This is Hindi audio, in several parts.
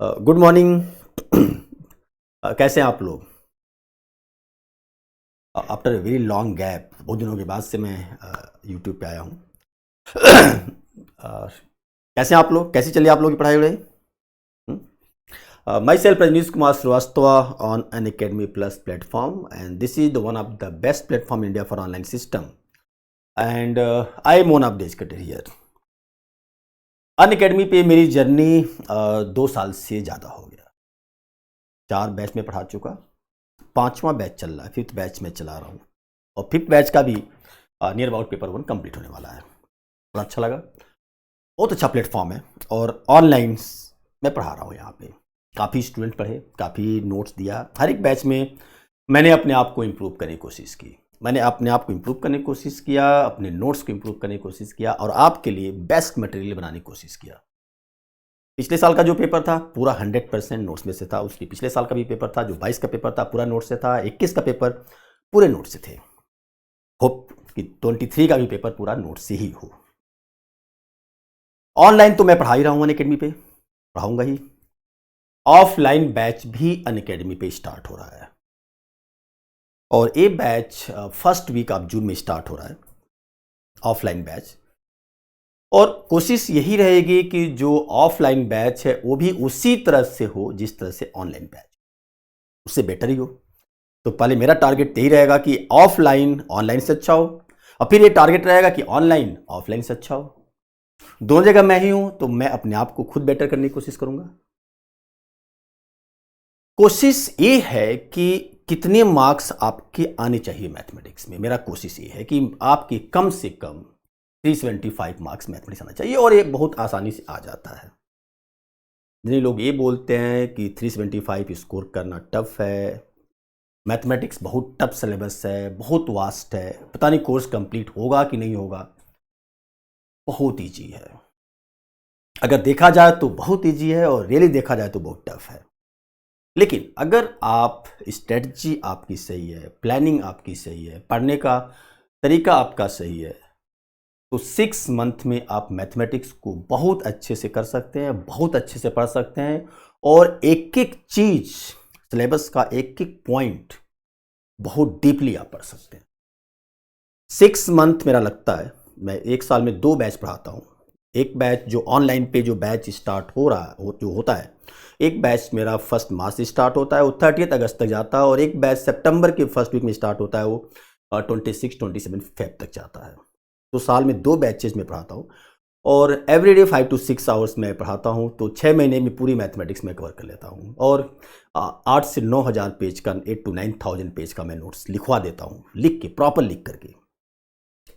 Good morning. कैसे हैं आप लोग? आफ्टर वेरी लॉन्ग गैप, बहुत दिनों के बाद से मैं यूट्यूब पे आया हूँ। कैसे हैं आप लोग? कैसी चली आप लोगों की पढ़ाई वढ़ाई? Myself Rajneesh Kumar Srivastava on Unacademy plus platform, and this is the one of the best platform India for online system, and I am one of the educator here. Unacademy पे मेरी जर्नी 2 साल से ज़्यादा हो गया। 4 बैच में पढ़ा चुका, 5वां बैच चल रहा है, 5th बैच में चला रहा हूँ, और 5th बैच का भी नियर अबाउट पेपर 1 कंप्लीट होने वाला है। बड़ा अच्छा लगा, बहुत अच्छा प्लेटफॉर्म है, और ऑनलाइन मैं पढ़ा रहा हूँ यहाँ पे। काफ़ी स्टूडेंट पढ़े, काफ़ी नोट्स दिया। हर एक बैच में मैंने अपने आप को इम्प्रूव करने की कोशिश की, मैंने अपने आप को इम्प्रूव करने की कोशिश किया, अपने नोट्स को इम्प्रूव करने की कोशिश किया, और आपके लिए बेस्ट मटेरियल बनाने की कोशिश किया। पिछले साल का जो पेपर था पूरा 100% नोट्स में से था। उसके पिछले साल का भी पेपर था जो 22 का पेपर था, पूरा नोट्स से था। 21 का पेपर पूरे नोट्स से थे। होप कि 23 का भी पेपर पूरा नोट्स से ही हो। ऑनलाइन तो मैं पढ़ा ही रहा हूँ, अनअकैडमी पे पढ़ाऊंगा ही। ऑफलाइन बैच भी अनअकैडमी पे स्टार्ट हो रहा है, और ये batch first week of June में स्टार्ट हो रहा है, ऑफलाइन बैच। और कोशिश यही रहेगी कि जो ऑफलाइन बैच है वो भी उसी तरह से हो जिस तरह से ऑनलाइन बैच, उससे बेटर ही हो। तो पहले मेरा टारगेट यही रहेगा कि ऑफलाइन ऑनलाइन से अच्छा हो, और फिर ये टारगेट रहेगा कि ऑनलाइन ऑफलाइन से अच्छा हो। दोनों जगह मैं ही हूं, तो मैं अपने आप को खुद बेटर करने की कोशिश करूंगा। कोशिश ये है कि कितने मार्क्स आपके आने चाहिए मैथमेटिक्स में। मेरा कोशिश ये है कि आपके कम से कम 375 मार्क्स मैथमेटिक्स आना चाहिए, और ये बहुत आसानी से आ जाता है। जिन लोग ये बोलते हैं कि 375 स्कोर करना टफ है, मैथमेटिक्स बहुत टफ सिलेबस है, बहुत वास्ट है, पता नहीं कोर्स कंप्लीट होगा कि नहीं होगा, बहुत ईजी है। अगर देखा जाए तो बहुत ईजी है, और रियली देखा जाए तो बहुत टफ है। लेकिन अगर आप स्ट्रेटजी आपकी सही है, प्लानिंग आपकी सही है, पढ़ने का तरीका आपका सही है, तो 6 मंथ में आप मैथमेटिक्स को बहुत अच्छे से कर सकते हैं, बहुत अच्छे से पढ़ सकते हैं, और एक एक चीज, सिलेबस का एक एक पॉइंट बहुत डीपली आप पढ़ सकते हैं। 6 मंथ मेरा लगता है, मैं 1 साल में 2 बैच पढ़ाता हूँ। एक बैच जो ऑनलाइन पे जो बैच स्टार्ट हो रहा जो होता है, एक बैच मेरा 1 मार्च से स्टार्ट होता है, वो 30 अगस्त तक जाता है, और एक बैच सितंबर के फर्स्ट वीक में स्टार्ट होता है, वो 26-27 फेब तक जाता है। तो साल में 2 बैचेज में पढ़ाता हूँ, और एवरीडे 5 to 6 आवर्स में पढ़ाता हूँ। तो 6 महीने में पूरी मैथमेटिक्स में कवर कर लेता हूँ, और 8 से 9,000 पेज का, 8 to 9,000 पेज का मैं नोट्स लिखवा देता हूँ, लिख के, प्रॉपर लिख करके।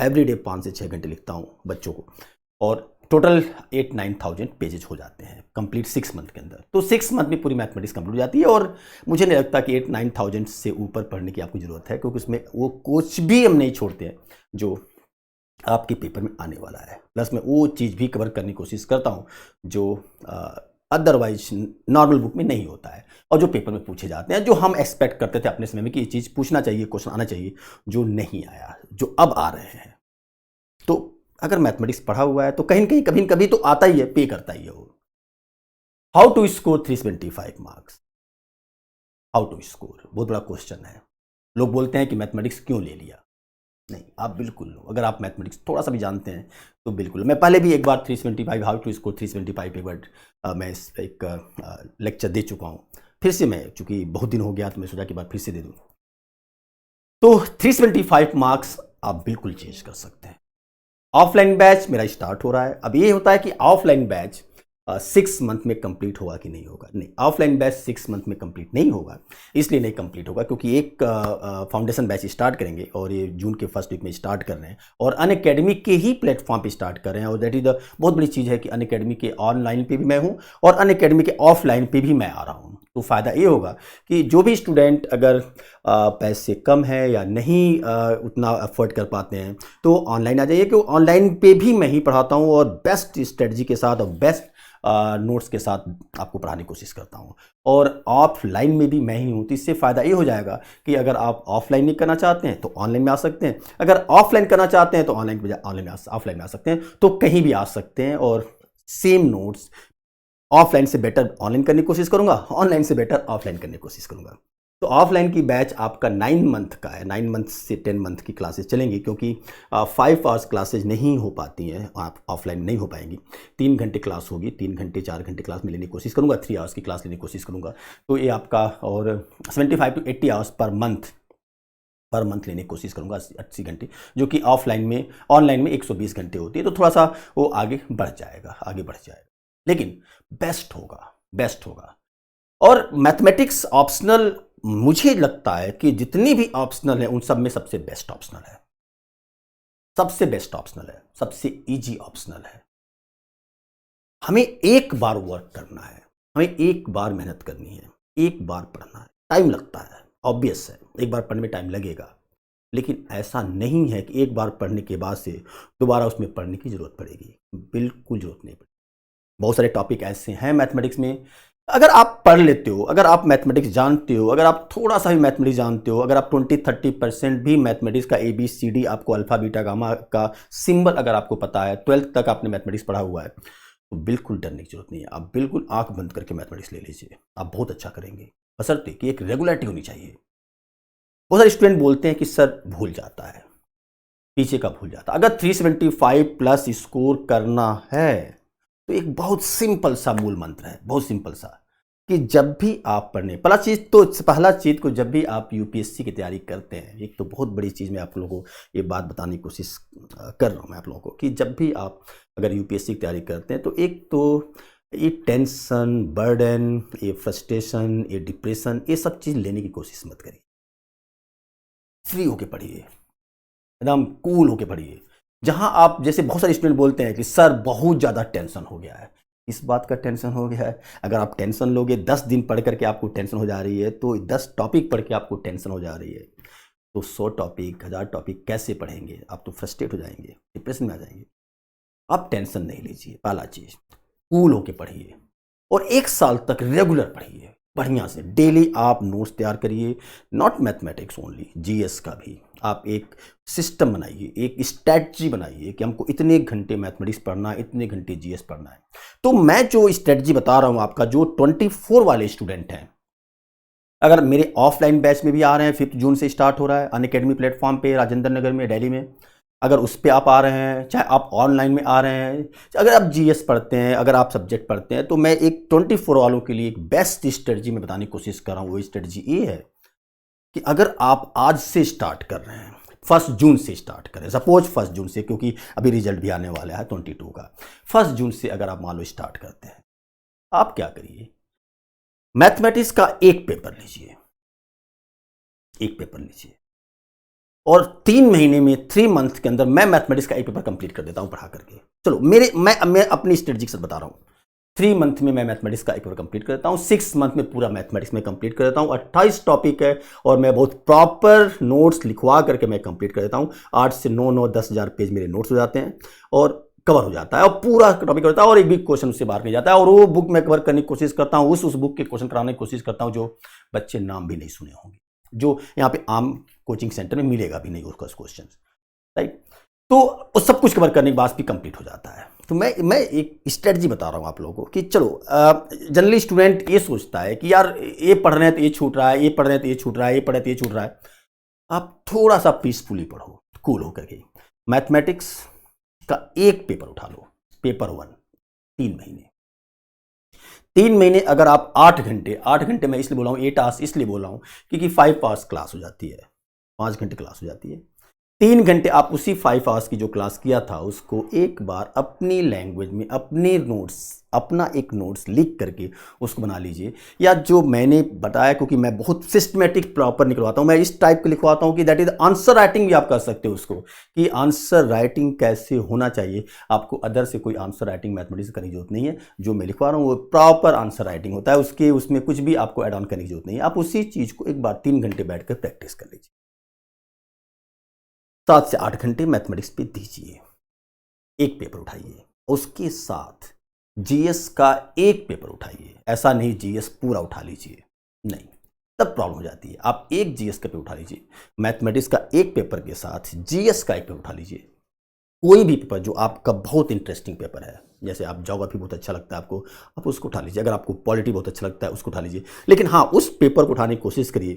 एवरीडे 5 से 6 घंटे लिखता हूँ बच्चों को, और टोटल 8-9,000 पेजेज हो जाते हैं कंप्लीट 6 मंथ के अंदर। तो 6 मंथ में पूरी मैथमेटिक्स कंप्लीट हो जाती है, और मुझे नहीं लगता कि 8-9,000 से ऊपर पढ़ने की आपको ज़रूरत है, क्योंकि उसमें वो कुछ भी हम नहीं छोड़ते हैं जो आपके पेपर में आने वाला है। प्लस मैं वो चीज़ भी कवर करने की कोशिश करता हूँ जो अदरवाइज नॉर्मल बुक में नहीं होता है, और जो पेपर में पूछे जाते हैं, जो हम एक्सपेक्ट करते थे अपने समय में कि ये चीज़ पूछना चाहिए, क्वेश्चन आना चाहिए, जो नहीं आया, जो अब आ रहे हैं। तो अगर मैथमेटिक्स पढ़ा हुआ है तो कहीं न कहीं, कभी न कभी तो आता ही है, पे करता ही है वो। How to score 375 marks? How to score बहुत बड़ा क्वेश्चन है। लोग बोलते हैं कि मैथमेटिक्स क्यों ले लिया? नहीं, आप बिल्कुल लो। अगर आप मैथमेटिक्स थोड़ा सा भी जानते हैं तो बिल्कुल। मैं पहले भी एक बार 375, हाउ टू स्कोर 375 एक बार मैं एक लेक्चर दे चुका हूँ। फिर से मैं, चूंकि बहुत दिन हो गया, तो मैं सोचा कि बार फिर से दे दूँ। तो 375 मार्क्स आप बिल्कुल चेंज कर सकते हैं। ऑफलाइन बैच मेरा स्टार्ट हो रहा है। अब ये होता है कि ऑफलाइन बैच 6 मंथ में कंप्लीट होगा कि नहीं होगा? नहीं, ऑफलाइन बैच 6 मंथ में कंप्लीट नहीं होगा। इसलिए नहीं कंप्लीट होगा क्योंकि एक फाउंडेशन बैच स्टार्ट करेंगे, और ये जून के फर्स्ट वीक में स्टार्ट कर रहे हैं, और अनअकैडमी के ही प्लेटफॉर्म पे स्टार्ट कर रहे हैं। और दैट इज द बहुत बड़ी चीज़ है कि अनअकैडमी के ऑनलाइन पे भी मैं हूँ, और अनअकैडमी के ऑफलाइन पे भी मैं आ रहा हूँ। तो फ़ायदा ये होगा कि जो भी स्टूडेंट अगर पैसे कम है या नहीं उतना अफोर्ड कर पाते हैं, तो ऑनलाइन आ जाइए, क्योंकि ऑनलाइन पे भी मैं ही पढ़ाता हूँ, और बेस्ट स्ट्रेटजी के साथ और बेस्ट नोट्स के साथ आपको पढ़ाने की कोशिश करता हूँ। और ऑफलाइन में भी मैं ही हूँ। तो इससे फ़ायदा ये हो जाएगा कि अगर आप ऑफलाइन नहीं करना चाहते हैं तो ऑनलाइन में आ सकते हैं, अगर ऑफलाइन करना चाहते हैं तो ऑफलाइन में आ सकते हैं, तो कहीं भी आ सकते हैं, और सेम नोट्स ऑफलाइन से बेटर ऑनलाइन करने की कोशिश करूंगा, ऑनलाइन से बेटर ऑफलाइन करने की कोशिश करूंगा। तो ऑफलाइन की बैच आपका 9 मंथ का है, 9 मंथ से 10 मंथ की क्लासेस चलेंगी, क्योंकि 5 आवर्स क्लासेज नहीं हो पाती हैं, आप ऑफलाइन नहीं हो पाएंगी। 3 घंटे क्लास होगी, 3 घंटे 4 घंटे क्लास में लेने की कोशिश करूंगा, 3 आवर्स की क्लास लेने की कोशिश करूंगा। तो ये आपका, और 75 to 80 आवर्स पर मंथ लेने की कोशिश करूंगा, 80 घंटे, जो कि ऑनलाइन में 120 घंटे होती है। तो थोड़ा सा वो आगे बढ़ जाएगा, लेकिन बेस्ट होगा। और मैथमेटिक्स ऑप्शनल, मुझे लगता है कि जितनी भी ऑप्शनल है उन सब में सबसे बेस्ट ऑप्शनल है, सबसे इजी ऑप्शनल है। हमें एक बार वर्क करना है, हमें एक बार मेहनत करनी है, एक बार पढ़ना है। टाइम लगता है, ऑब्वियस है, एक बार पढ़ने में टाइम लगेगा, लेकिन ऐसा नहीं है कि एक बार पढ़ने के बाद से दोबारा उसमें पढ़ने की जरूरत पड़ेगी। बिल्कुल जरूरत नहीं पड़ेगी। बहुत सारे टॉपिक ऐसे हैं मैथमेटिक्स में, अगर आप पढ़ लेते हो, अगर आप मैथमेटिक्स जानते हो, अगर आप थोड़ा सा भी मैथमेटिक्स जानते हो, अगर आप 20-30% भी मैथमेटिक्स का ABCD, आपको अल्फा बीटा गामा का सिंबल अगर आपको पता है, 12th तक आपने मैथमेटिक्स पढ़ा हुआ है, तो बिल्कुल डरने की जरूरत नहीं है। आप बिल्कुल आंख बंद करके मैथमेटिक्स ले लीजिए, आप बहुत अच्छा करेंगे, बशर्ते कि एक रेगुलरिटी होनी चाहिए। बहुत सारे स्टूडेंट बोलते हैं कि सर भूल जाता है, पीछे का भूल जाता है। अगर 375 प्लस स्कोर करना है तो एक बहुत सिंपल सा मूल मंत्र है, बहुत सिंपल सा, कि जब भी आप पहला चीज को जब भी आप UPSC की तैयारी करते हैं, एक तो बहुत बड़ी चीज़ मैं आप लोगों को ये बात बताने की कोशिश कर रहा हूँ मैं आप लोगों को, कि जब भी आप अगर UPSC की तैयारी करते हैं तो एक तो ये टेंशन, बर्डन, ये फ्रस्ट्रेशन, ये डिप्रेशन, ये सब चीज़ लेने की कोशिश मत करिए। फ्री होके पढ़िए, एकदम कूल होके पढ़िए। जहां आप, जैसे बहुत सारे स्टूडेंट बोलते हैं कि सर बहुत ज़्यादा टेंशन हो गया है, इस बात का टेंशन हो गया है। अगर आप टेंशन लोगे, 10 दिन पढ़ करके आपको टेंशन हो जा रही है, तो 10 टॉपिक पढ़ के आपको टेंशन हो जा रही है, तो 100 टॉपिक, 1000 टॉपिक कैसे पढ़ेंगे? आप तो फ्रस्ट्रेट हो जाएंगे, डिप्रेशन में आ जाएंगे। आप टेंशन नहीं लीजिए, पहला चीज़ कूल होके पढ़िए, और 1 साल तक रेगुलर पढ़िए बढ़िया से। डेली आप नोट्स तैयार करिए, नॉट मैथमेटिक्स ओनली, GS का भी। आप एक सिस्टम बनाइए, एक स्ट्रेटजी बनाइए कि हमको इतने घंटे मैथमेटिक्स पढ़ना है, इतने घंटे GS पढ़ना है। तो मैं जो स्ट्रेटजी बता रहा हूं आपका, जो 24 वाले स्टूडेंट हैं, अगर मेरे ऑफलाइन बैच में भी आ रहे हैं, 5 जून से स्टार्ट हो रहा है अनअकैडमी प्लेटफॉर्म पे, राजेंद्र नगर में, दिल्ली में, अगर उस पर आप आ रहे हैं, चाहे आप ऑनलाइन में आ रहे हैं, अगर आप GS पढ़ते हैं, अगर आप सब्जेक्ट पढ़ते हैं, तो मैं एक 24 वालों के लिए एक बेस्ट स्ट्रेटजी में बताने की कोशिश कर रहा हूँ। वो स्ट्रेटजी ये है कि अगर आप आज से स्टार्ट कर रहे हैं, 1 जून से स्टार्ट करें, सपोज 1 जून से, क्योंकि अभी रिजल्ट भी आने वाला है 22 का। 1 जून से अगर आप मान लो स्टार्ट करते हैं, आप क्या करिए, मैथमेटिक्स का एक पेपर लीजिए, और 3 महीने में, 3 मंथ के अंदर मैं मैथमेटिक्स का एक पेपर कंप्लीट कर देता हूं पढ़ा करके। चलो मैं अपनी स्ट्रेटजी से बता रहा हूं। 3 मंथ में मैं मैथमेटिक्स का एक पेपर कंप्लीट कर देता हूं, 6 मंथ में पूरा मैथमेटिक्स में कंप्लीट कर देता हूं। 28 टॉपिक है, और मैं बहुत प्रॉपर नोट्स लिखवा करके मैं कंप्लीट कर देता हूं। 8 से 9-10 हज़ार पेज मेरे नोट्स हो जाते हैं, और कवर हो जाता है, और पूरा टॉपिक होता है, और एक भी क्वेश्चन उससे बाहर नहीं जाता है। और वो बुक मैं कवर करने की कोशिश करता हूँ, उस बुक के क्वेश्चन कराने की कोशिश करता हूँ जो बच्चे नाम भी नहीं सुने होंगे, जो यहाँ पे आम कोचिंग सेंटर में मिलेगा भी नहीं उसका क्वेश्चन, राइट। तो उस सब कुछ कवर करने के बाद भी कंप्लीट हो जाता है। तो मैं एक स्ट्रेटजी बता रहा हूँ आप लोगों को कि चलो, जनरली स्टूडेंट ये सोचता है कि यार ये पढ़ रहे हैं तो ये छूट रहा है, ये पढ़ रहे हैं तो ये छूट रहा है, ये पढ़ रहे हैं तो ये छूट रहा है। आप थोड़ा सा पीसफुली पढ़ो, कूल होकर के। मैथमेटिक्स का एक पेपर उठा लो, पेपर 1, 3 महीने। 3 महीने अगर आप 8 घंटे मैं इसलिए बोला हूँ, 8 आवर्स इसलिए बोला हूँ क्योंकि 5 आवर्स क्लास हो जाती है, 5 घंटे क्लास हो जाती है। 3 घंटे आप उसी 5 आवर्स की जो क्लास किया था उसको एक बार अपनी लैंग्वेज में, अपने नोट्स, अपना एक नोट्स लिख करके उसको बना लीजिए। या जो मैंने बताया, क्योंकि मैं बहुत सिस्टमेटिक प्रॉपर निकलवाता हूँ, मैं इस टाइप के लिखवाता हूँ कि दैट इज आंसर राइटिंग भी आप कर सकते हो उसको, कि आंसर राइटिंग कैसे होना चाहिए। आपको अदर से कोई आंसर राइटिंग मैथमेटिक्स करने की जरूरत नहीं है। जो मैं लिखवा रहा हूँ वो प्रॉपर आंसर राइटिंग होता है, उसमें कुछ भी आपको एड ऑन करने की जरूरत नहीं है। आप उसी चीज को एक बार 3 घंटे बैठ कर प्रैक्टिस कर लीजिए। 7 से 8 घंटे मैथमेटिक्स पे दीजिए, एक पेपर उठाइए, उसके साथ GS का एक पेपर उठाइए। ऐसा नहीं GS पूरा उठा लीजिए, नहीं, तब प्रॉब्लम हो जाती है। आप एक GS का पेपर उठा लीजिए, मैथमेटिक्स का एक पेपर के साथ GS का एक पेपर उठा लीजिए, कोई भी पेपर जो आपका बहुत इंटरेस्टिंग पेपर है, जैसे आप ज्योग्राफी बहुत अच्छा लगता है आपको, आप उसको उठा लीजिए। अगर आपको पॉलिटी बहुत अच्छा लगता है उसको उठा लीजिए। लेकिन हाँ, उस पेपर को उठाने की कोशिश करिए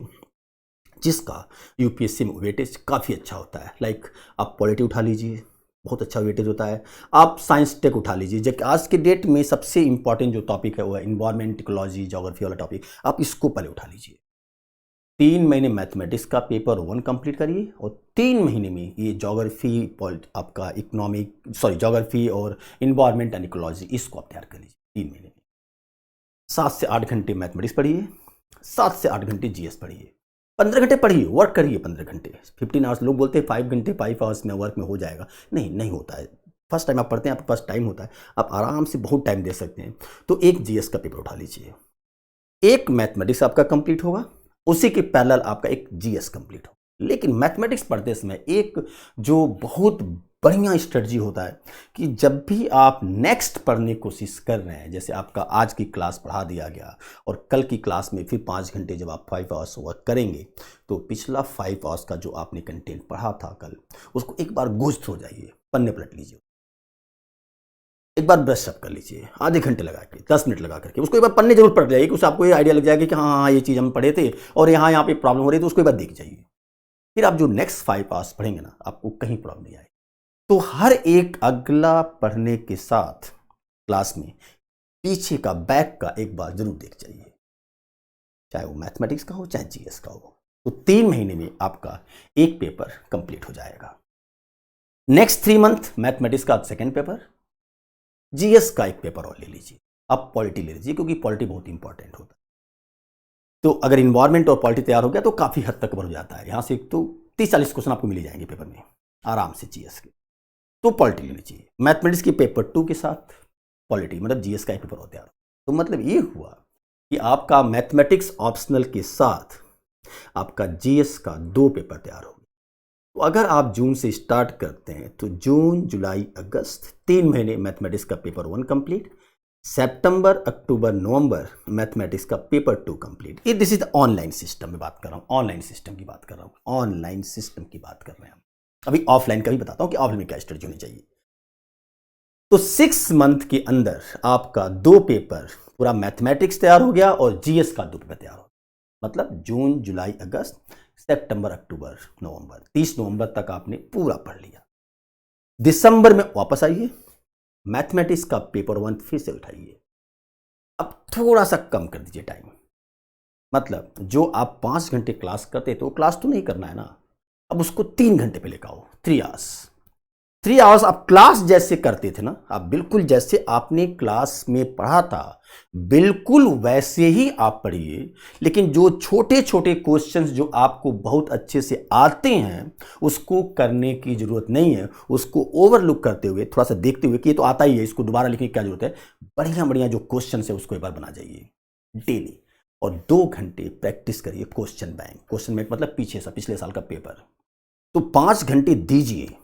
जिसका यूपीएससी में वेटेज काफ़ी अच्छा होता है। लाइक आप पॉलिटी उठा लीजिए, बहुत अच्छा वेटेज होता है। आप साइंस टेक उठा लीजिए, जबकि आज के डेट में सबसे इंपॉर्टेंट जो टॉपिक है वो है इन्वायरमेंट, इकोलॉजी, ज्योग्राफी वाला टॉपिक, आप इसको पहले उठा लीजिए। 3 महीने मैथमेटिक्स का पेपर 1 कंप्लीट करिए और 3 महीने में ये ज्योग्राफी, आपका इकोनॉमिक, सॉरी ज्योग्राफी और इन्वायरमेंट एंड इकोलॉजी, इसको आप तैयार कर लीजिए 3 महीने में। 7 से 8 घंटे मैथमेटिक्स पढ़िए, 7 से 8 घंटे जीएस पढ़िए, 15 घंटे पढ़िए, वर्क करिए 15 घंटे। 15 आवर्स, लोग बोलते हैं 5 घंटे 5 आवर्स में वर्क में हो जाएगा, नहीं, नहीं होता है। फर्स्ट टाइम आप पढ़ते हैं, आपके पास टाइम होता है, आप आराम से बहुत टाइम दे सकते हैं। तो एक जीएस का पेपर उठा लीजिए, एक मैथमेटिक्स आपका कंप्लीट होगा, उसी के पैरेलल आपका एक जीएस कंप्लीट होगा। लेकिन मैथमेटिक्स पढ़ते समय एक जो बहुत बढ़िया स्ट्रेटजी होता है कि जब भी आप नेक्स्ट पढ़ने की कोशिश कर रहे हैं, जैसे आपका आज की क्लास पढ़ा दिया गया और कल की क्लास में फिर 5 घंटे जब आप 5 आवर्स वर्क करेंगे, तो पिछला 5 आवर्स का जो आपने कंटेंट पढ़ा था कल, उसको एक बार गोज थ्रू जाइए, पन्ने पलट लीजिए, एक बार ब्रश अप कर लीजिए, आधे घंटे लगा के, 10 मिनट लगा करके उसको एक बार पन्ने जरूर पढ़ जाइए, उससे आपको ये आइडिया लग जाएगा कि हाँ हाँ ये चीज़ हम पढ़े थे और यहाँ यहाँ पे प्रॉब्लम हो रही है, तो उसको एक बार देख जाइए। फिर आप जो नेक्स्ट 5 आवर्स पढ़ेंगे ना, आपको कहीं प्रॉब्लम नहीं आएगी। तो हर एक अगला पढ़ने के साथ क्लास में पीछे का, बैक का एक बार जरूर देख जाइए, चाहे वो मैथमेटिक्स का हो चाहे जीएस का हो। तो 3 महीने में आपका एक पेपर कंप्लीट हो जाएगा। नेक्स्ट 3 मंथ मैथमेटिक्स का सेकेंड पेपर, जीएस का एक पेपर और ले लीजिए, आप पॉलिटी ले लीजिए, क्योंकि पॉलिटी बहुत इंपॉर्टेंट होता है। तो अगर इन्वायरमेंट और पॉलिटी तैयार हो गया तो काफ़ी हद तक कवर हो जाता है। यहाँ से तो 30-40 क्वेश्चन आपको मिल ही जाएंगे पेपर में आराम से जीएस के। तो पॉलिटी लेनी चाहिए, मैथमेटिक्स के पेपर 2 के साथ पॉलिटी, मतलब जीएस का एक पेपर और तैयार। तो मतलब ये हुआ कि आपका मैथमेटिक्स ऑप्शनल के साथ आपका जीएस का 2 पेपर तैयार हो गया। तो अगर आप जून से स्टार्ट करते हैं तो जून, जुलाई, अगस्त 3 महीने मैथमेटिक्स का पेपर 1 कंप्लीट, सितंबर, अक्टूबर, नवंबर मैथमेटिक्स का पेपर 2 कंप्लीट। ये दिस इज ऑनलाइन सिस्टम में बात कर रहा हूँ, ऑनलाइन सिस्टम की बात कर रहा हूँ, ऑनलाइन सिस्टम की बात कर रहे हैं हम। अभी ऑफलाइन का भी बताता हूँ कि ऑफलाइन में क्या स्ट्रेटजी होनी चाहिए। तो 6 मंथ के अंदर आपका 2 पेपर, पूरा मैथमेटिक्स तैयार हो गया और जीएस का 2 पेपर तैयार हो गया। मतलब जून, जुलाई, अगस्त, सितंबर, अक्टूबर, नवंबर, 30 नवंबर तक आपने पूरा पढ़ लिया। दिसंबर में वापस आइए, मैथमेटिक्स का पेपर 1 फिर से उठाइए। अब थोड़ा सा कम कर दीजिए टाइम, मतलब जो आप 5 घंटे क्लास करते तो क्लास तो नहीं करना है ना, अब उसको 3 घंटे पे लेकर आओ, 3 आवर्स। 3 आवर्स आप क्लास जैसे करते थे ना, आप बिल्कुल जैसे आपने क्लास में पढ़ा था बिल्कुल वैसे ही आप पढ़िए। लेकिन जो छोटे छोटे क्वेश्चंस जो आपको बहुत अच्छे से आते हैं उसको करने की जरूरत नहीं है, उसको ओवरलुक करते हुए, थोड़ा सा देखते हुए कि ये तो आता ही है, इसको दोबारा लिखने की क्या जरूरत है, बढ़िया बढ़िया जो क्वेश्चन है उसको एक बार बना जाइए डेली। और 2 घंटे प्रैक्टिस करिए क्वेश्चन बैंक। क्वेश्चन बैंक मतलब पीछे सा पिछले साल का पेपर। तो 5 घंटे दीजिए।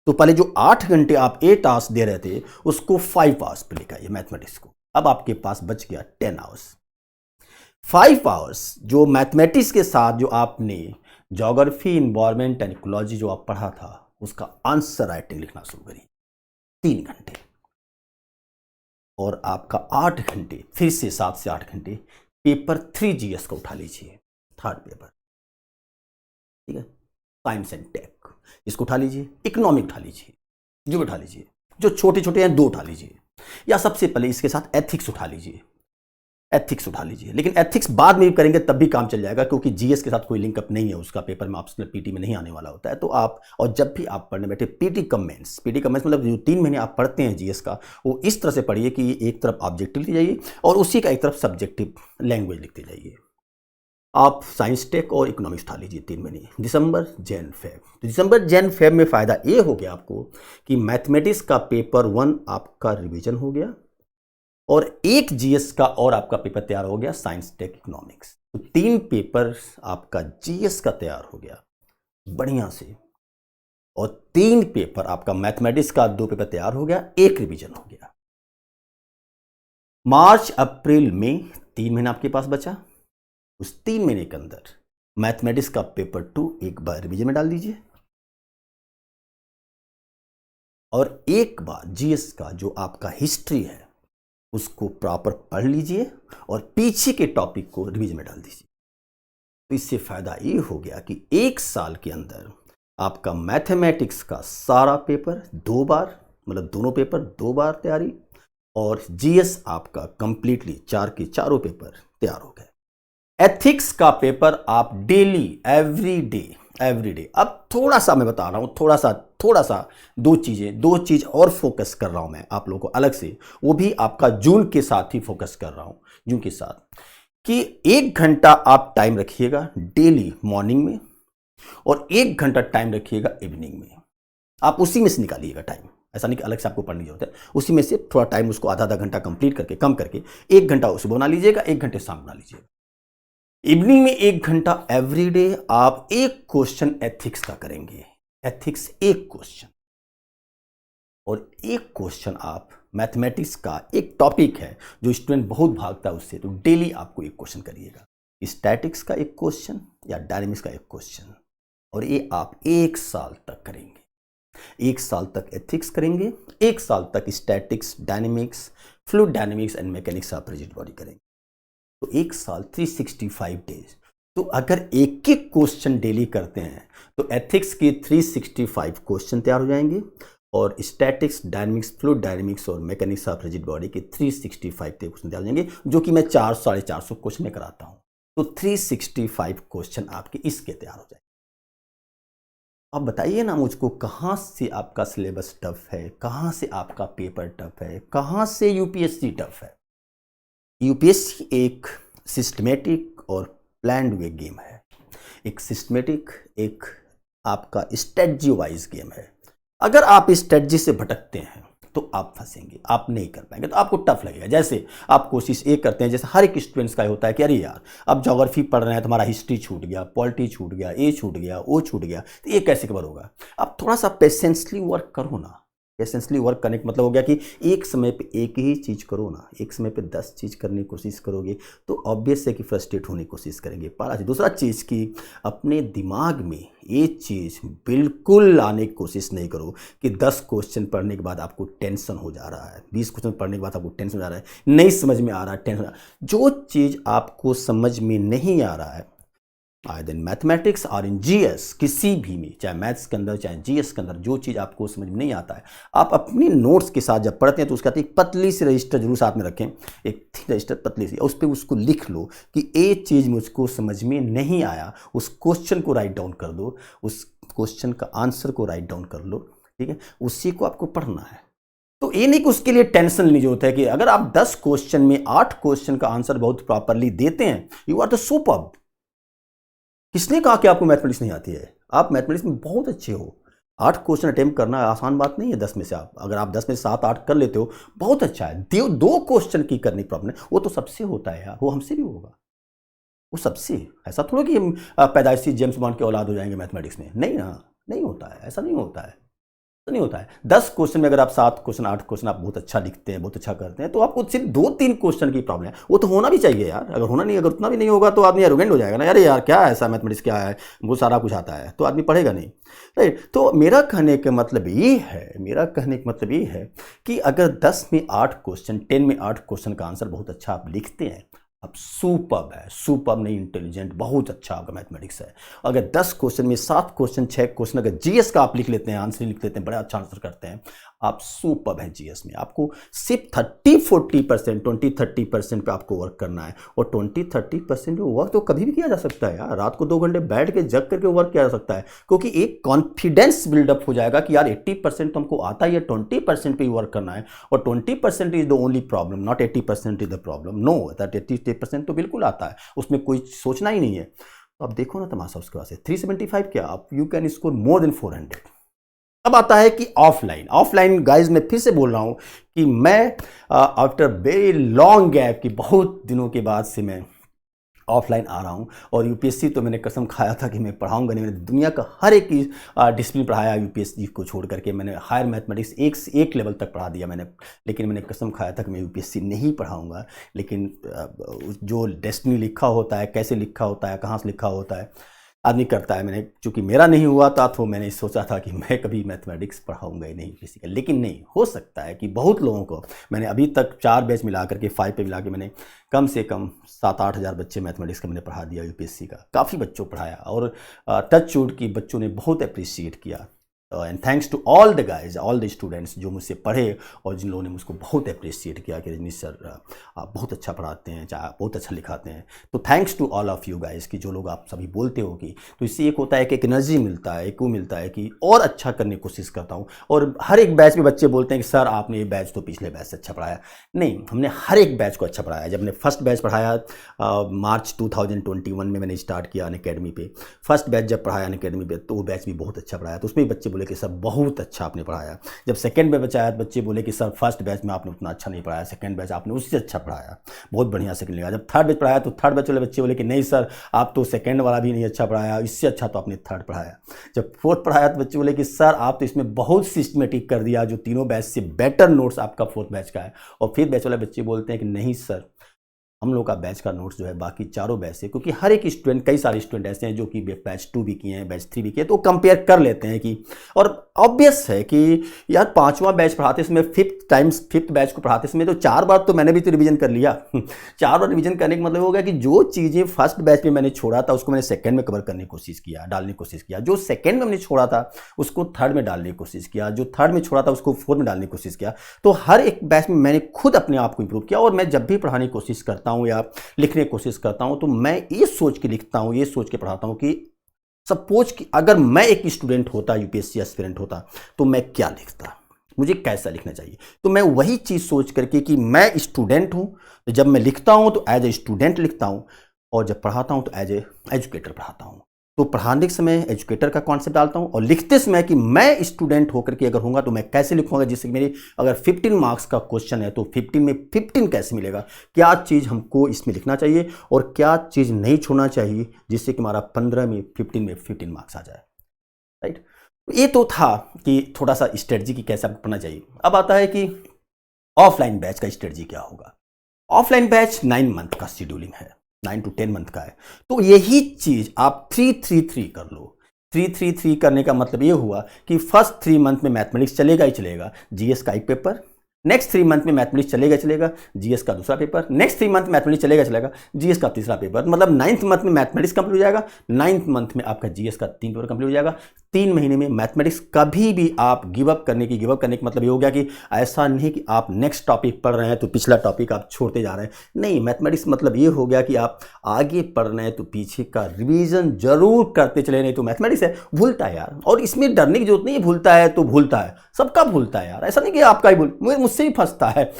तो पहले जो 8 घंटे आप 8 आवर्स दे रहे थे उसको 5 आवर्स पे लेकर आइए मैथमेटिक्स को। अब आपके पास बच गया 10 आवर्स। 5 आवर्स जो मैथमेटिक्स के साथ जो आपने ज्योग्राफी, इन्वायरमेंट एंड इकोलॉजी जो आप पढ़ा था उसका आंसर राइटिंग लिखना शुरू करिए 3 घंटे। और आपका 8 घंटे, फिर से 7 से 8 घंटे पेपर 3 जीएस का उठा लीजिए, थर्ड पेपर, ठीक है। साइंस एंड टेक इसको उठा लीजिए, इकोनॉमिक उठा लीजिए, जो उठा लीजिए, जो छोटे छोटे हैं 2 उठा लीजिए, या सबसे पहले इसके साथ एथिक्स उठा लीजिए, एथिक्स उठा लीजिए। लेकिन एथिक्स बाद में भी करेंगे तब भी काम चल जाएगा, क्योंकि जीएस के साथ कोई लिंकअप नहीं है, उसका पेपर में ऑप्शनल पीटी में नहीं आने वाला होता है। तो आप, और जब भी आप पढ़ने बैठे पीटी कमेंट्स मतलब जो 3 महीने आप पढ़ते हैं जीएस का, वो इस तरह से पढ़िए कि एक तरफ ऑब्जेक्टिव लिखते जाइए और उसी का एक तरफ सब्जेक्टिव लैंग्वेज लिखते जाइए। आप साइंस टेक और इकोनॉमिक्स उठा लीजिए 3 महीने, दिसंबर, जैन, फेब। तो दिसंबर, जैन, फेब में फ़ायदा ये हो गया आपको कि मैथमेटिक्स का पेपर 1 आपका रिवीजन हो गया और एक जीएस का और आपका पेपर तैयार हो गया, साइंस टेक इकोनॉमिक्स। तो 3 पेपर आपका जीएस का तैयार हो गया बढ़िया से, और 3 पेपर आपका मैथमेटिक्स का 2 पेपर तैयार हो गया, एक रिवीजन हो गया। मार्च, अप्रैल, मई 3 महीना आपके पास बचा। उस 3 महीने के अंदर मैथमेटिक्स का पेपर 2 एक बार रिवीजन में डाल दीजिए और एक बार जीएस का जो आपका हिस्ट्री है उसको प्रॉपर पढ़ लीजिए और पीछे के टॉपिक को रिवीजन में डाल दीजिए। तो इससे फ़ायदा ये हो गया कि एक साल के अंदर आपका मैथमेटिक्स का सारा पेपर 2 बार, मतलब दोनों पेपर 2 बार तैयारी, और जीएस आपका कंप्लीटली 4 के चारों पेपर तैयार हो गए। एथिक्स का पेपर आप डेली एवरी डे, अब थोड़ा सा मैं बता रहा हूँ, थोड़ा सा दो चीज़ और फोकस कर रहा हूँ मैं आप लोगों को अलग से, वो भी आपका जून के साथ ही फोकस कर रहा हूँ, जून के साथ, कि 1 घंटा आप टाइम रखिएगा डेली मॉर्निंग में और 1 घंटा टाइम रखिएगा इवनिंग में। आप उसी में से निकालिएगा टाइम, ऐसा नहीं कि अलग से आपको पढ़ने की जरूरत है, उसी में से थोड़ा टाइम उसको आधा घंटा कंप्लीट करके कम करके 1 घंटा सुबह बना लीजिएगा, 1 घंटे शाम बना लीजिएगा। इवनिंग में 1 घंटा एवरीडे आप एक क्वेश्चन एथिक्स का करेंगे, एथिक्स एक क्वेश्चन, और एक क्वेश्चन आप मैथमेटिक्स का एक टॉपिक है जो स्टूडेंट बहुत भागता है उससे, तो डेली आपको एक क्वेश्चन करिएगा, स्टैटिक्स का एक क्वेश्चन या डायनेमिक्स का एक क्वेश्चन, और ये आप 1 साल तक करेंगे। 1 साल तक एथिक्स करेंगे, 1 साल तक statics, dynamics, fluid dynamics and mechanics of rigid body करेंगे। तो 1 साल 365 डेज। तो अगर एक एक क्वेश्चन डेली करते हैं तो एथिक्स के 365 क्वेश्चन तैयार हो जाएंगे, और स्टैटिक्स, डायनेमिक्स, फ्लूइड डायनेमिक्स और मैकेनिक्स ऑफ रिजिड बॉडी के 365 क्वेश्चन तैयार हो जाएंगे, जो कि मैं 400-450 क्वेश्चन में कराता हूँ। तो 365 क्वेश्चन आपके इसके तैयार हो जाएंगे। अब बताइए ना मुझको, कहाँ से आपका सिलेबस टफ है, कहाँ से आपका पेपर टफ है, कहाँ से यूपीएससी टफ है। यूपीएससी एक सिस्टमेटिक और प्लान्ड वे गेम है, एक सिस्टमेटिक, एक आपका स्ट्रेटजी वाइज गेम है। अगर आप स्ट्रेटजी से भटकते हैं तो आप फंसेंगे, आप नहीं कर पाएंगे, तो आपको टफ लगेगा। जैसे आप कोशिश एक करते हैं, जैसे हर एक स्टूडेंट्स का होता है कि अरे यार अब ज्योग्राफी पढ़ रहे हैं, तुम्हारा हिस्ट्री छूट गया, पॉलिटी छूट गया, ये छूट गया, वो छूट गया, तो ये कैसे कवर होगा। आप थोड़ा सा पेशेंसली वर्क करो ना। पेशेंसली वर्क करने का मतलब हो गया कि एक समय पे एक ही चीज़ करो ना, एक समय पे 10 चीज़ करने की कोशिश करोगे तो ऑब्वियस है कि फ्रस्ट्रेट होने की कोशिश करेंगे। पहला चीज़। दूसरा चीज़ कि अपने दिमाग में ये चीज़ बिल्कुल लाने की कोशिश नहीं करो कि 10 क्वेश्चन पढ़ने के बाद आपको टेंशन हो जा रहा है, 20 क्वेश्चन पढ़ने के बाद आपको टेंशन हो जा रहा है, नहीं समझ में आ रहा है, टेंशन। जो चीज़ आपको समझ में नहीं आ रहा है, आइदर इन मैथमेटिक्स और इन जीएस, किसी भी में, चाहे मैथ्स के अंदर चाहे जीएस के अंदर, जो चीज़ आपको समझ में नहीं आता है, आप अपनी नोट्स के साथ जब पढ़ते हैं तो उसके साथ एक पतली सी रजिस्टर जरूर साथ में रखें, एक थिन रजिस्टर पतली सी, उस पर उसको लिख लो कि ये चीज़ मुझको समझ में नहीं आया। उस क्वेश्चन को राइट डाउन कर दो, उस क्वेश्चन का आंसर को राइट डाउन कर लो, ठीक है, उसी को आपको पढ़ना है। तो ये नहीं कि उसके लिए टेंशन लेने की जरूरत है कि अगर आप 10 क्वेश्चन में 8 क्वेश्चन का आंसर बहुत प्रॉपरली देते हैं, यू आर द सुपर्ब। किसने कहा कि आपको मैथमेटिक्स नहीं आती है? आप मैथमेटिक्स में बहुत अच्छे हो। 8 क्वेश्चन अटेम्प्ट करना आसान बात नहीं है 10 में से। आप अगर आप 10 में से 7-8 कर लेते हो बहुत अच्छा है। 2 क्वेश्चन की करनी प्रॉब्लम है, वो तो सबसे होता है यार, वो हमसे भी होगा, वो सबसे। ऐसा थोड़ा कि हम पैदाइशी जेम्स बॉन्ड के औलाद हो जाएंगे मैथमेटिक्स में, नहीं ना, नहीं होता है, ऐसा नहीं होता है, तो नहीं होता है। 10 क्वेश्चन में अगर आप 7 क्वेश्चन 8 क्वेश्चन आप बहुत अच्छा लिखते हैं, बहुत अच्छा करते हैं, तो आपको सिर्फ 2-3 क्वेश्चन की प्रॉब्लम है, वो तो होना भी चाहिए यार। अगर होना नहीं, अगर उतना भी नहीं होगा तो आदमी एरोगेंट हो जाएगा ना, अरे यार क्या ऐसा मैथमेटिक्स क्या है, वो सारा कुछ आता है, तो आदमी पढ़ेगा नहीं, राइट। तो मेरा कहने का मतलब ये है कि अगर 10 में 8 क्वेश्चन, 10 में 8 क्वेश्चन का आंसर बहुत अच्छा आप लिखते हैं, अब सुपर्ब है, सुपर्ब नहीं इंटेलिजेंट, बहुत अच्छा आपका मैथमेटिक्स है। अगर 10 क्वेश्चन में 7 क्वेश्चन 6 क्वेश्चन अगर जीएस का आप लिख लेते हैं, आंसर लिख लेते हैं, बड़ा अच्छा आंसर करते हैं, आप सुपर्ब है जीएस में। आपको सिर्फ 30-40%, 20-30% पे आपको वर्क करना है, और 20-30% वर्क तो कभी भी किया जा सकता है यार। रात को 2 घंटे बैठ के जग करके वर्क किया जा सकता है, क्योंकि एक कॉन्फिडेंस बिल्डअप हो जाएगा कि यार 80% तो हमको आता ही है, 20% पे ही वर्क करना है, और 20% is the only problem, not 80% is the problem. No, that 80% तो बिल्कुल आता है, उसमें कोई सोचना ही नहीं है। तो अब देखो ना तमाशा उसके पास है 375 क्या, आप you can score more than 400। अब आता है कि ऑफलाइन गाइज, मैं फिर से बोल रहा हूं कि मैं आफ्टर वेरी लॉन्ग गैप की, बहुत दिनों के बाद से मैं ऑफलाइन आ रहा हूं। और यूपीएससी तो मैंने कसम खाया था कि मैं पढ़ाऊंगा नहीं, मैंने दुनिया का हर एक डिसिप्लिन पढ़ाया यूपीएससी को छोड़ करके। मैंने हायर मैथमेटिक्स एक से एक लेवल तक पढ़ा दिया मैंने, लेकिन मैंने कसम खाया था कि मैं यूपीएससी नहीं पढ़ाऊंगा। लेकिन जो डेस्टिनी लिखा होता है, कैसे लिखा होता है, कहाँ से लिखा होता है, आदमी करता है। मैंने चूंकि मेरा नहीं हुआ था तो मैंने सोचा था कि मैं कभी मैथमेटिक्स पढ़ाऊंगा ही नहीं फिजिकल, लेकिन नहीं, हो सकता है कि बहुत लोगों को, मैंने अभी तक 4 बैच मिला करके 5 पे मिला के मैंने कम से कम 7-8 हज़ार बच्चे मैथमेटिक्स का मैंने पढ़ा दिया, यूपीएससी का काफ़ी बच्चों पढ़ाया, और टच वुड की बच्चों ने बहुत अप्रिशिएट किया। And thanks to all the guys, all the students जो मुझसे पढ़े और जिन लोगों ने मुझको बहुत अप्रिशिएट किया कि रजनीश सर आप बहुत अच्छा पढ़ाते हैं, चाहे आप बहुत अच्छा लिखाते हैं। तो thanks to all of you guys कि जो लोग आप सभी बोलते हो कि, तो इससे एक होता है कि एक एनर्जी मिलता है, एक वो मिलता है कि और अच्छा करने की कोशिश करता हूँ। और हर एक बैच में बच्चे बोलते हैं कि सर आपने ये बैच तो पिछले बैच से अच्छा पढ़ाया। नहीं, हमने हर एक बैच को अच्छा पढ़ाया। जब मैंने फर्स्ट बैच पढ़ाया मार्च 2021 में मैंने स्टार्ट किया अनअकैडमी पे, फर्स्ट बैच जब पढ़ाया अनअकैडमी पे तो वो बैच भी बहुत अच्छा पढ़ाया, तो उसमें बच्चे बोले कि सर बहुत अच्छा आपने पढ़ाया। जब सेकंड बैच बचाया तो बच्चे बोले कि सर फर्स्ट बैच में आपने उतना अच्छा नहीं पढ़ाया, सेकंड बैच आपने उससे अच्छा पढ़ाया, बहुत बढ़िया सेकंड लिया। जब थर्ड बैच पढ़ाया तो थर्ड बैच वाले बच्चे बोले कि नहीं सर आप तो सेकंड वाला भी नहीं अच्छा पढ़ाया, इससे अच्छा तो आपने थर्ड पढ़ाया। जब फोर्थ पढ़ाया तो बच्चे बोले कि सर आप तो इसमें बहुत सिस्टमेटिक कर दिया, जो तीनों बैच से बेटर नोट्स आपका फोर्थ बैच का है। और फिफ्थ बैच वाले बच्चे बोलते हैं कि नहीं सर हम लोग का बैच का नोट्स जो है बाकी चारों बैच से, क्योंकि हर एक स्टूडेंट, कई सारे स्टूडेंट ऐसे हैं जो कि बैच 2 भी किए हैं, बैच 3 भी किए, तो कंपेयर कर लेते हैं कि, और ऑब्वियस है कि यार 5वां बैच पढ़ाते समय फिफ्थ बैच को पढ़ाते समय तो 4 बार तो मैंने भी तो रिवीजन कर लिया 4 बार रिवीजन करने का मतलब हो गया कि जो चीज़ें फर्स्ट बैच में मैंने छोड़ा था उसको मैंने सेकंड में कवर करने की कोशिश किया, डालने की कोशिश किया। जो सेकंड में मैंने छोड़ा था उसको थर्ड में डालने की कोशिश किया, जो थर्ड में छोड़ा था उसको फोर्थ में डालने की कोशिश किया। तो हर एक बैच में मैंने खुद अपने आप को इंप्रूव किया। और मैं जब भी पढ़ाने की कोशिश करता हूँ या लिखने की कोशिश करता हूं तो मैं ये सोच के लिखता हूं, ये सोच के पढ़ाता हूं कि सपोज कि अगर मैं एक स्टूडेंट होता, यूपीएससी एस्पिरेंट होता, तो मैं क्या लिखता, मुझे कैसा लिखना चाहिए। तो मैं वही चीज सोच करके कि मैं स्टूडेंट हूं, तो जब मैं लिखता हूं तो एज ए स्टूडेंट लिखता हूं, और जब पढ़ाता हूं तो एज ए एजुकेटर पढ़ाता हूं। तो पढ़ाने के समय एजुकेटर का कॉन्सेप्ट डालता हूं, और लिखते समय कि मैं स्टूडेंट होकर के अगर होऊंगा तो मैं कैसे लिखूंगा, जिससे कि मेरी अगर 15 मार्क्स का क्वेश्चन है तो 15 में 15 कैसे मिलेगा, क्या चीज़ हमको इसमें लिखना चाहिए और क्या चीज़ नहीं छोड़ना चाहिए, जिससे कि हमारा 15 में 15 में 15 मार्क्स आ जाए। राइट, ये तो था कि थोड़ा सा स्ट्रेटजी की कैसे आपको पढ़ना चाहिए। अब आता है कि ऑफलाइन बैच का स्ट्रेटजी क्या होगा। ऑफलाइन बैच 9 मंथ का शेड्यूलिंग है, 9 to 10 मंथ का है। तो यही चीज आप 3-3-3 कर लो। 3-3-3 करने का मतलब ये हुआ कि फर्स्ट 3 मंथ में मैथमेटिक्स चलेगा ही चलेगा, जीएस का एक पेपर, नेक्स्ट 3 मंथ में मैथमेटिक्स चलेगा, जीएस का दूसरा पेपर, नेक्स्ट 3 मंथ मैथमेटिक्स चलेगा, जीएस का तीसरा पेपर। मतलब 9th मंथ में मैथमेटिक्स कंप्लीट हो जाएगा, 9th मंथ में आपका जीएस का 3 पेपर कंप्लीट हो जाएगा। 3 महीने में मैथमेटिक्स कभी भी आप गिव अप करने की मतलब ये हो गया कि ऐसा नहीं कि आप नेक्स्ट टॉपिक पढ़ रहे हैं तो पिछला टॉपिक आप छोड़ते जा रहे हैं। नहीं, मैथमेटिक्स मतलब ये हो गया कि आप आगे पढ़ रहे हैं तो पीछे का रिवीजन जरूर करते चले, नहीं तो मैथमेटिक्स है भूलता है यार। और इसमें डरने की जरूरत नहीं है, भूलता है तो भूलता है, सबका भूलता है यार, ऐसा नहीं कि आपका ही मुझसे ही फंसता है।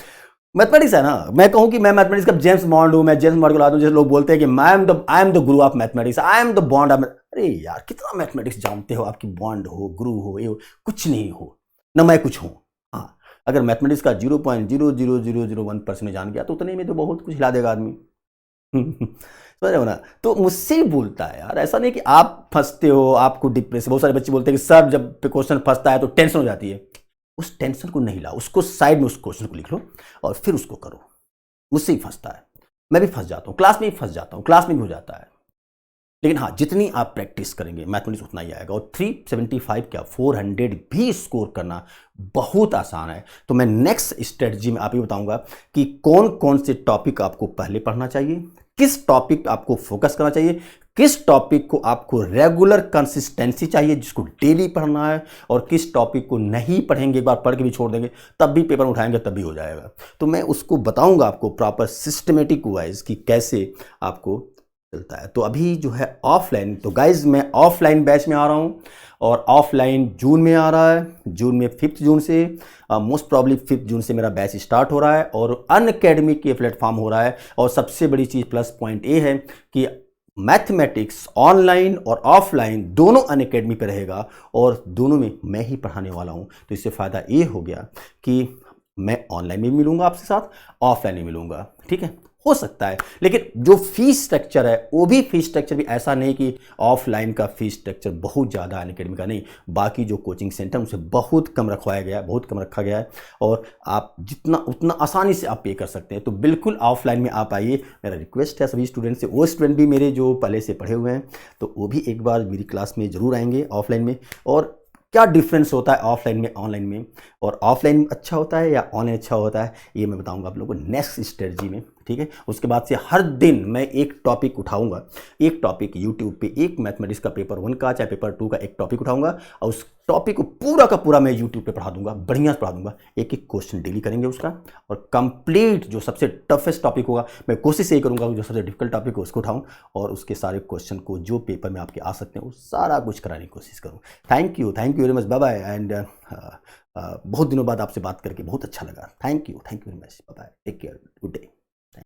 मैथमेटिक्स है ना, मैं कहूं कि मैं मैथमेटिक्स का जेम्स बॉन्ड हूं, मैं जेम्स बॉन्ड को ला दूं, जैसे लोग बोलते हैं कि I am the Guru of mathematics, I am the bond of. अरे यार कितना मैथमेटिक्स जानते हो, आपकी बॉन्ड हो, गुरु हो, ये हो, कुछ नहीं हो ना, मैं कुछ हूं। हाँ, अगर मैथमेटिक्स का 0.00001% जान गया तो उतने में तो बहुत कुछ हिला देगा आदमी समझ रहे हो ना। तो मुझसे ही भूलता है यार, ऐसा नहीं कि आप फंसते हो, आपको डिप्रेशन। बहुत सारे बच्चे बोलते हैं कि सर जब क्वेश्चन फंसता है तो टेंशन हो जाती है। उस टेंशन को नहीं लाओ, उसको साइड में, उस क्वेश्चन को लिख लो और फिर उसको करो। मुझसे ही फंसता है, मैं भी फंस जाता हूँ, क्लास में भी फंस जाता हूँ, क्लास में भी हो जाता है। लेकिन हाँ, जितनी आप प्रैक्टिस करेंगे मैथमेटिक्स उतना ही आएगा। और 375 क्या 400 भी स्कोर करना बहुत आसान है। तो मैं नेक्स्ट स्ट्रेटजी में आप ही बताऊंगा कि कौन कौन से टॉपिक आपको पहले पढ़ना चाहिए, किस टॉपिक आपको फोकस करना चाहिए, किस टॉपिक को आपको रेगुलर कंसिस्टेंसी चाहिए जिसको डेली पढ़ना है, और किस टॉपिक को नहीं पढ़ेंगे, एक बार पढ़ के भी छोड़ देंगे तब भी पेपर उठाएंगे तब भी हो जाएगा। तो मैं उसको बताऊंगा आपको प्रॉपर सिस्टमेटिक वाइज कि कैसे आपको चलता है। तो अभी जो है ऑफलाइन, तो गाइज मैं ऑफलाइन बैच में आ रहा हूँ, और ऑफलाइन जून में आ रहा है, जून में 5 जून से, मोस्ट प्रॉब्ली 5 जून से मेरा बैच स्टार्ट हो रहा है, और अनअकैडमी के प्लेटफॉर्म हो रहा है। और सबसे बड़ी चीज़ प्लस पॉइंट ये है कि मैथमेटिक्स ऑनलाइन और ऑफलाइन दोनों अनअकैडमी पे रहेगा, और दोनों में मैं ही पढ़ाने वाला हूँ। तो इससे फ़ायदा ये हो गया कि मैं ऑनलाइन में भी मिलूंगा आपके साथ, ऑफलाइन में मिलूंगा, ठीक है। हो सकता है, लेकिन जो फीस स्ट्रक्चर है वो भी फीस स्ट्रक्चर भी ऐसा नहीं कि ऑफलाइन का फीस स्ट्रक्चर बहुत ज़्यादा अनअकैडमी का नहीं, बाकी जो कोचिंग सेंटर उनसे बहुत कम रखवाया गया है, बहुत कम रखा गया है, और आप जितना उतना आसानी से आप पे कर सकते हैं। तो बिल्कुल ऑफलाइन में आप आइए, मेरा रिक्वेस्ट है सभी स्टूडेंट से। वो स्टूडेंट भी मेरे जो पहले से पढ़े हुए हैं तो वो भी एक बार मेरी क्लास में ज़रूर आएंगे ऑफलाइन में, और क्या डिफरेंस होता है ऑफलाइन में ऑनलाइन में, और ऑफलाइन अच्छा होता है या ऑनलाइन अच्छा होता है, ये मैं बताऊंगा आप लोगों को नेक्स्ट स्ट्रेटजी में, ठीक है। उसके बाद से हर दिन मैं एक टॉपिक उठाऊंगा, एक टॉपिक यूट्यूब पे, एक मैथमेटिक्स का पेपर 1 का चाहे पेपर 2 का एक टॉपिक उठाऊंगा, और उस टॉपिक को पूरा का पूरा मैं यूट्यूब पे पढ़ा दूंगा, बढ़िया से पढ़ा दूंगा। एक एक क्वेश्चन डेली करेंगे उसका, और कंप्लीट जो सबसे टफेस्ट टॉपिक होगा, मैं कोशिश यही करूंगा जो सबसे डिफिकल्ट टॉपिक है उसको उठाऊं, और उसके सारे क्वेश्चन को जो पेपर में आपके आ सकते हैं वो सारा कुछ कराने की कोशिश करूँ। Thank you very much, bye bye. And बहुत दिनों बाद आपसे बात करके बहुत अच्छा लगा। Thank you very much, bye bye, take care, good day.